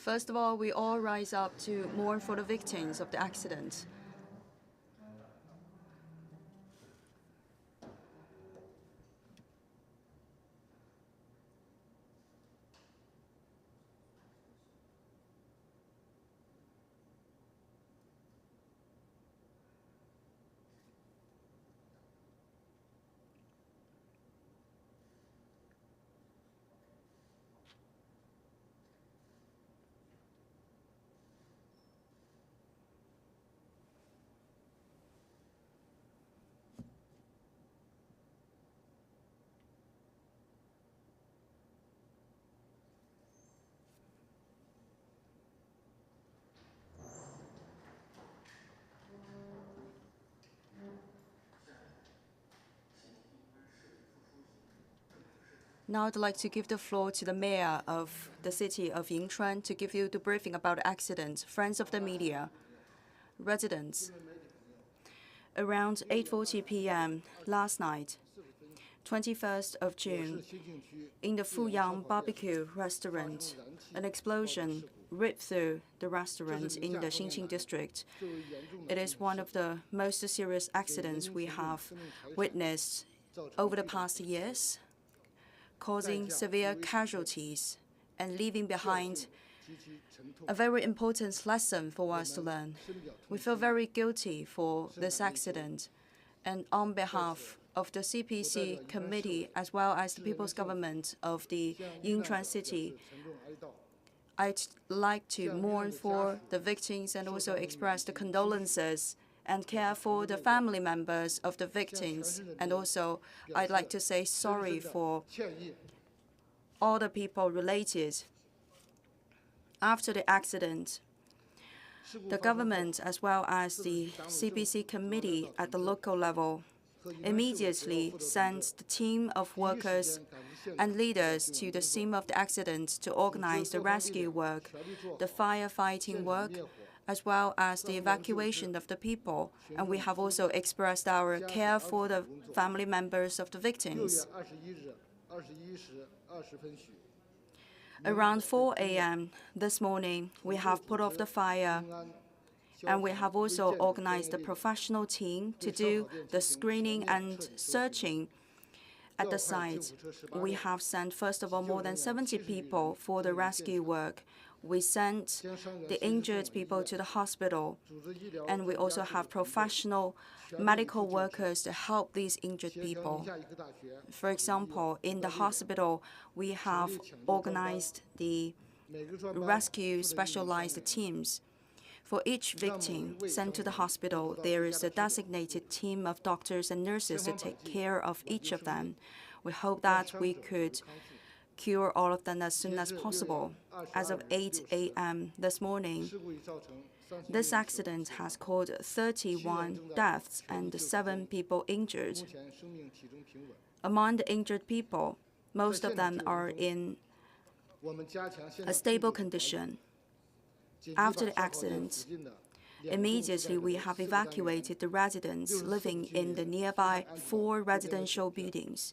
First of all, we all rise up to mourn for the victims of the accident. Now I'd like to give the floor to the mayor of the city of Yinchuan to give you the briefing about the accident. Friends of the media, residents. Around 8:40 p.m. last night, 21st of June, in the Fuyang barbecue restaurant, an explosion ripped through the restaurant in the Xinqing district. It is one of the most serious accidents we have witnessed over the past years, causing severe casualties and leaving behind a very important lesson for us to learn. We feel very guilty for this accident, and on behalf of the CPC committee as well as the People's Government of the Yinchuan city, I'd like to mourn for the victims and also express the condolences and care for the family members of the victims. And also, I'd like to say sorry for all the people related. After the accident, the government as well as the CPC committee at the local level immediately sent the team of workers and leaders to the scene of the accident to organize the rescue work, the firefighting work, as well as the evacuation of the people. And we have also expressed our care for the family members of the victims. Around 4 a.m. this morning, we have put off the fire, and we have also organized a professional team to do the screening and searching at the site. We have sent, first of all, more than 70 people for the rescue work. We sent the injured people to the hospital, and we also have professional medical workers to help these injured people. For example, in the hospital, we have organized the rescue specialized teams. For each victim sent to the hospital, there is a designated team of doctors and nurses to take care of each of them. We hope that we could cure all of them as soon as possible. As of 8 a.m. this morning, this accident has caused 31 deaths and 7 people injured. Among the injured people, most of them are in a stable condition. After the accident, immediately we have evacuated the residents living in the nearby 4 residential buildings.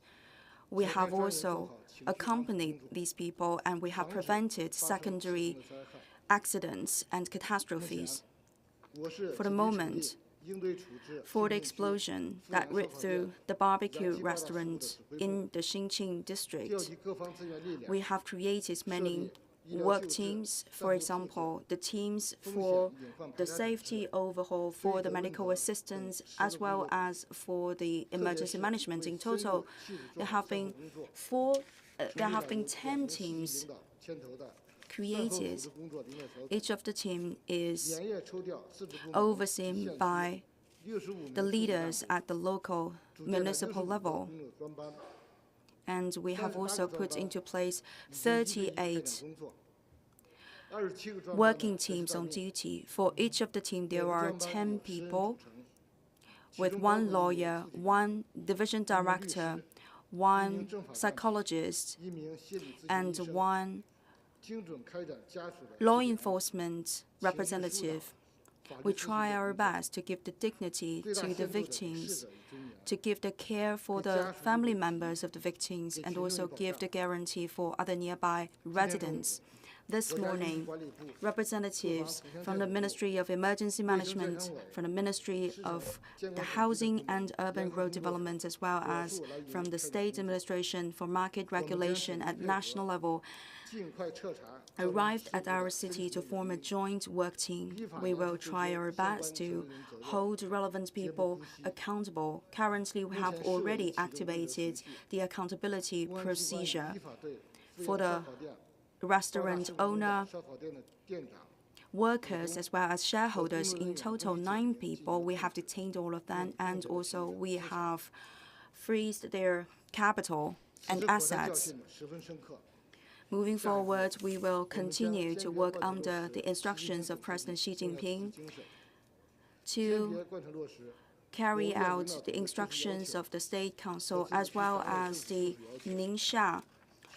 We have also accompanied these people, and we have prevented secondary accidents and catastrophes. For the moment, for the explosion that ripped through the barbecue restaurant in the Xinqing district, we have created many work teams. For example, the teams for the safety overhaul, for the medical assistance, as well as for the emergency management. In total, there have been 10 teams created. Each of the team is overseen by the leaders at the local municipal level. And we have also put into place 38 working teams on duty. For each of the team, there are 10 people with 1 lawyer, 1 division director, 1 psychologist, and 1 law enforcement representative. We try our best to give the dignity to the victims, to give the care for the family members of the victims, and also give the guarantee for other nearby residents. This morning, representatives from the Ministry of Emergency Management, from the Ministry of the Housing and Urban Rural Development, as well as from the State Administration for Market Regulation at national level, arrived at our city to form a joint work team. We will try our best to hold relevant people accountable. Currently, we have already activated the accountability procedure for the restaurant owner, workers, as well as shareholders. In total, 9 people. We have detained all of them, and also we have freezed their capital and assets. Moving forward, we will continue to work under the instructions of President Xi Jinping to carry out the instructions of the State Council as well as the Ningxia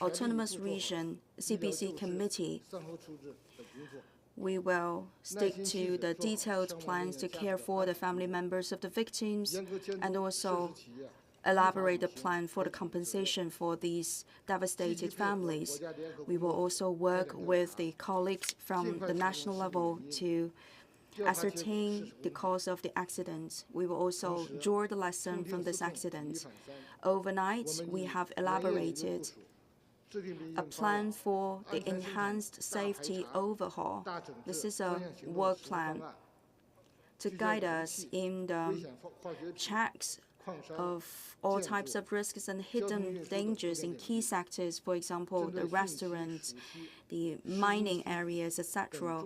Autonomous Region CPC Committee. We will stick to the detailed plans to care for the family members of the victims and also elaborate a plan for the compensation for these devastated families. We will also work with the colleagues from the national level to ascertain the cause of the accident. We will also draw the lesson from this accident. Overnight, we have elaborated a plan for the enhanced safety overhaul. This is a work plan to guide us in the checks of all types of risks and hidden dangers in key sectors, for example, the restaurants, the mining areas, etc.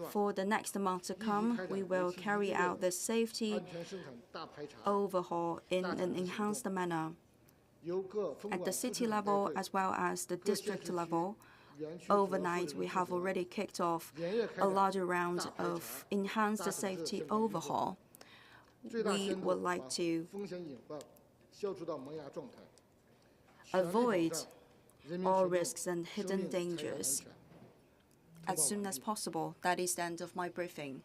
For the next month to come, we will carry out the safety overhaul in an enhanced manner. At the city level as well as the district level, overnight we have already kicked off a larger round of enhanced safety overhaul. We would like to avoid all risks and hidden dangers as soon as possible. That is the end of my briefing.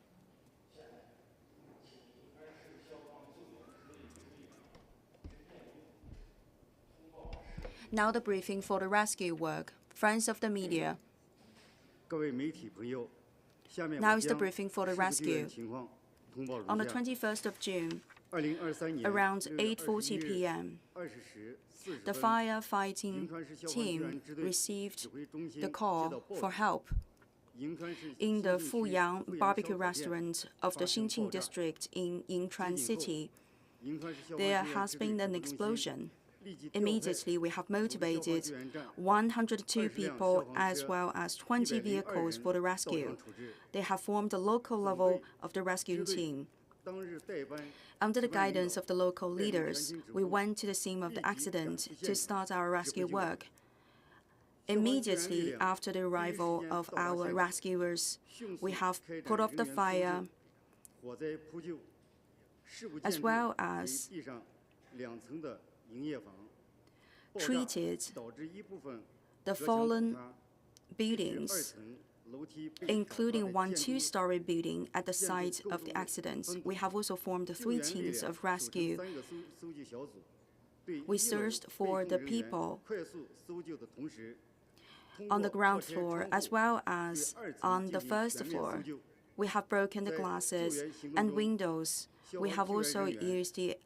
Now the briefing for the rescue work. Friends of the media. Now is the briefing for the rescue. On the 21st of June, around 8:40 p.m., the firefighting team received the call for help in the Fuyang barbecue restaurant of the Xinqing district in Yinchuan city. There has been an explosion. Immediately, we have motivated 102 people as well as 20 vehicles for the rescue. They have formed the local level of the rescue team. Under the guidance of the local leaders, we went to the scene of the accident to start our rescue work. Immediately after the arrival of our rescuers, we have put off the fire as well as treated the fallen buildings, including one 2-story building at the site of the accident. We have also formed 3 teams of rescue. We searched for the people on the ground floor as well as on the first floor. We have broken the glasses and windows. We have also used the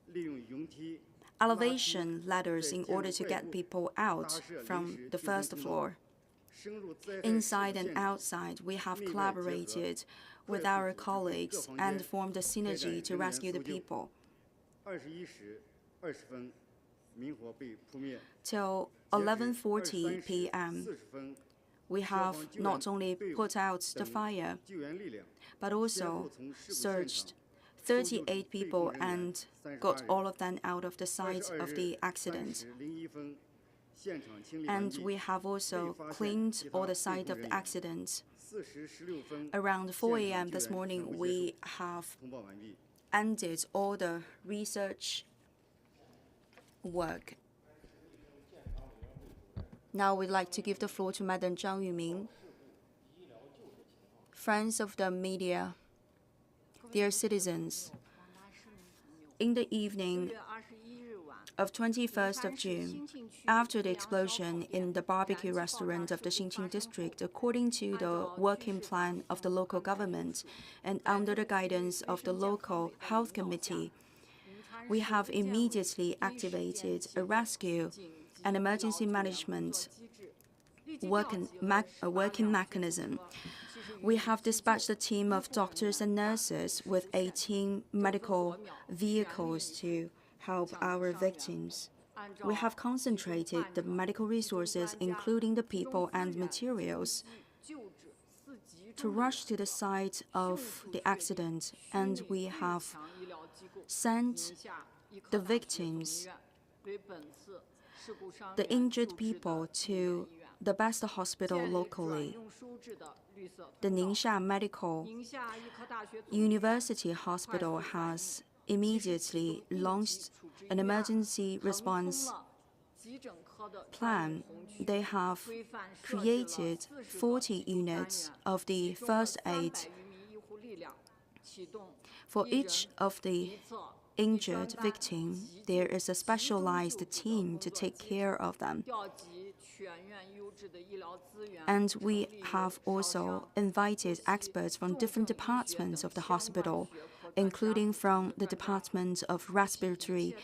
elevation ladders in order to get people out from the first floor. Inside and outside, we have collaborated with our colleagues and formed a synergy to rescue the people. Till 11:40 p.m., we have not only put out the fire, but also searched 38 people and got all of them out of the site of the accident. And we have also cleaned all the site of the accident. Around 4 a.m. this morning, we have ended all the research work. Now we'd like to give the floor to Madam Zhang Yuming. Friends of the media, dear citizens, in the evening of 21st of June, after the explosion in the barbecue restaurant of the Xinqing district, according to the working plan of the local government and under the guidance of the local health committee, we have immediately activated a rescue and emergency management working mechanism. We have dispatched a team of doctors and nurses with 18 medical vehicles to help our victims. We have concentrated the medical resources, including the people and materials, to rush to the site of the accident, and we have sent the victims, the injured people, to the best hospital locally. The Ningxia Medical University Hospital has immediately launched an emergency response plan. They have created 40 units of the first aid. For each of the injured victim, there is a specialized team to take care of them. And we have also invited experts from different departments of the hospital, including from the Department of Respiratory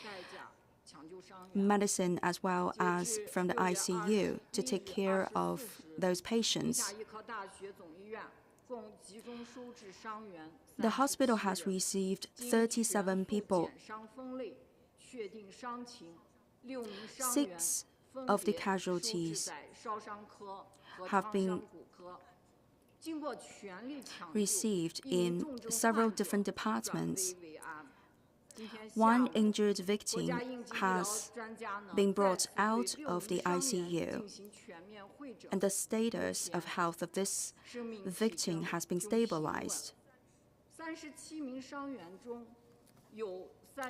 Medicine as well as from the ICU, to take care of those patients. The hospital has received 37 people. 6 of the casualties have been received in several different departments. One injured victim has been brought out of the ICU, and the status of health of this victim has been stabilized.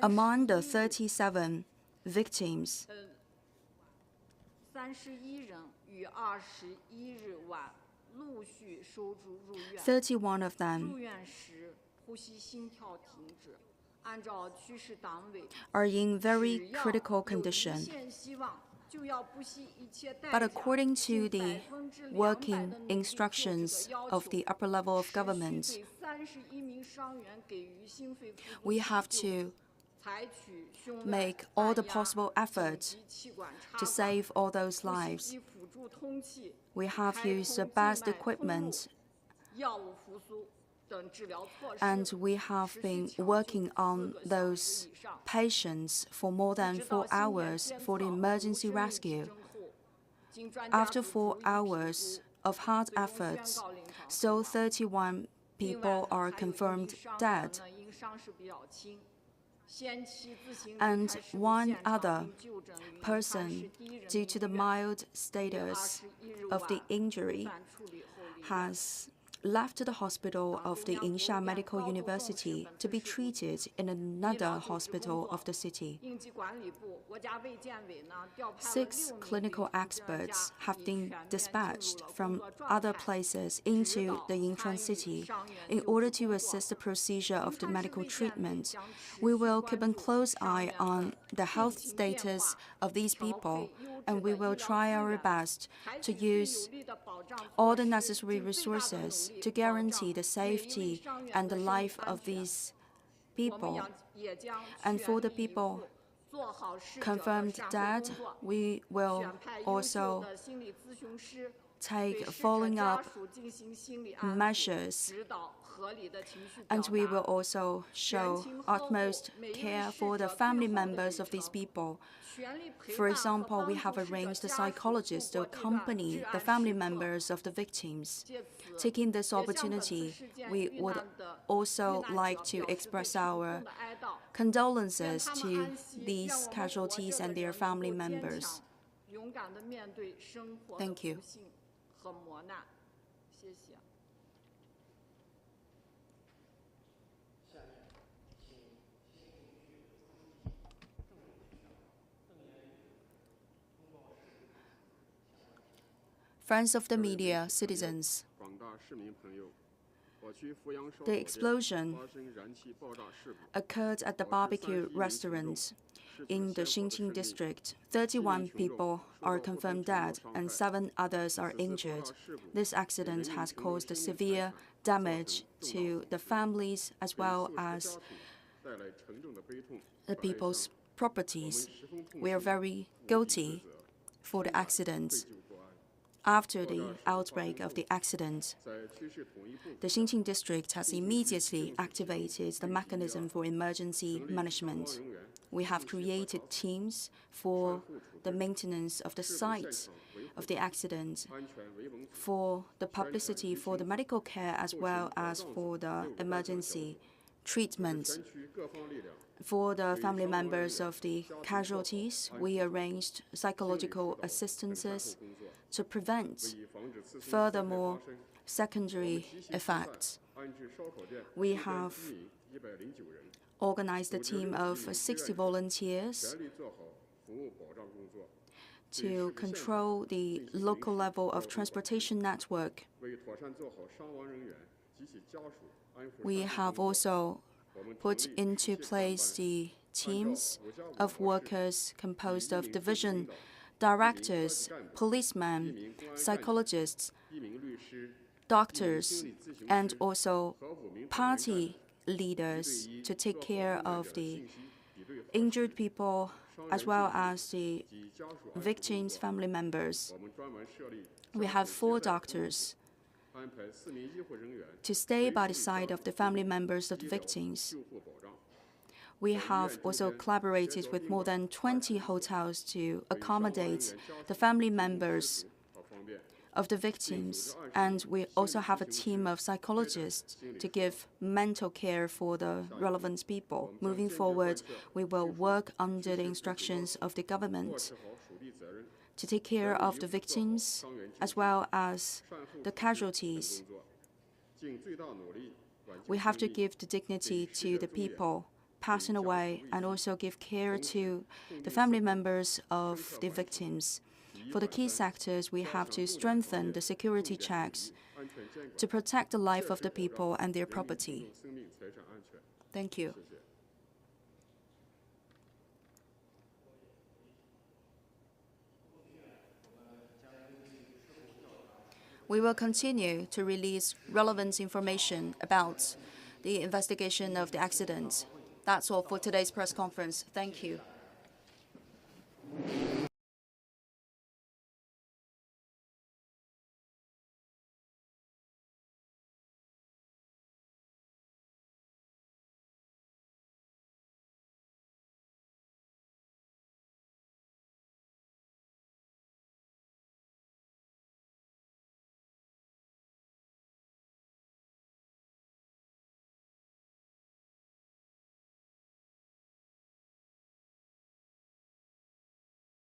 Among the 37 victims, 31 of them are in very critical condition. But according to the working instructions of the upper level of government, we have to make all the possible efforts to save all those lives. We have used the best equipment, and we have been working on those patients for more than 4 hours for the emergency rescue. After 4 hours of hard efforts, so 31 people are confirmed dead, and one other person, due to the mild status of the injury, has left the hospital of the Yinchuan Medical University to be treated in another hospital of the city. 6 clinical experts have been dispatched from other places into the Yinchuan city in order to assist the procedure of the medical treatment. We will keep a close eye on the health status of these people, and we will try our best to use all the necessary resources to guarantee the safety and the life of these people. And for the people confirmed dead, we will also take following up measures, and we will also show utmost care for the family members of these people. For example, we have arranged a psychologist to accompany the family members of the victims. Taking this opportunity, we would also like to express our condolences to these casualties and their family members. Thank you. Friends of the media, citizens, The explosion occurred at the barbecue restaurant in the Xinqing district. 31 people are confirmed dead and 7 others are injured. This accident has caused severe damage to the families as well as the people's properties. We are very guilty for the accident. After the outbreak of the accident, the Xinqing district has immediately activated the mechanism for emergency management. We have created teams for the maintenance of the site of the accident, for the publicity, for the medical care, as well as for the emergency treatment. For the family members of the casualties, we arranged psychological assistances to prevent furthermore secondary effects. We have organized a team of 60 volunteers to control the local level of transportation network. We have also put into place the teams of workers composed of division directors, policemen, psychologists, doctors, and also party leaders to take care of the injured people as well as the victims' family members. We have 4 doctors to stay by the side of the family members of the victims. We have also collaborated with more than 20 hotels to accommodate the family members of the victims, and we also have a team of psychologists to give mental care for the relevant people. Moving forward, we will work under the instructions of the government to take care of the victims as well as the casualties. We have to give the dignity to the people passing away and also give care to the family members of the victims. For the key sectors, we have to strengthen the security checks to protect the life of the people and their property. Thank you. We will continue to release relevant information about the investigation of the accident. That's all for today's press conference. Thank you.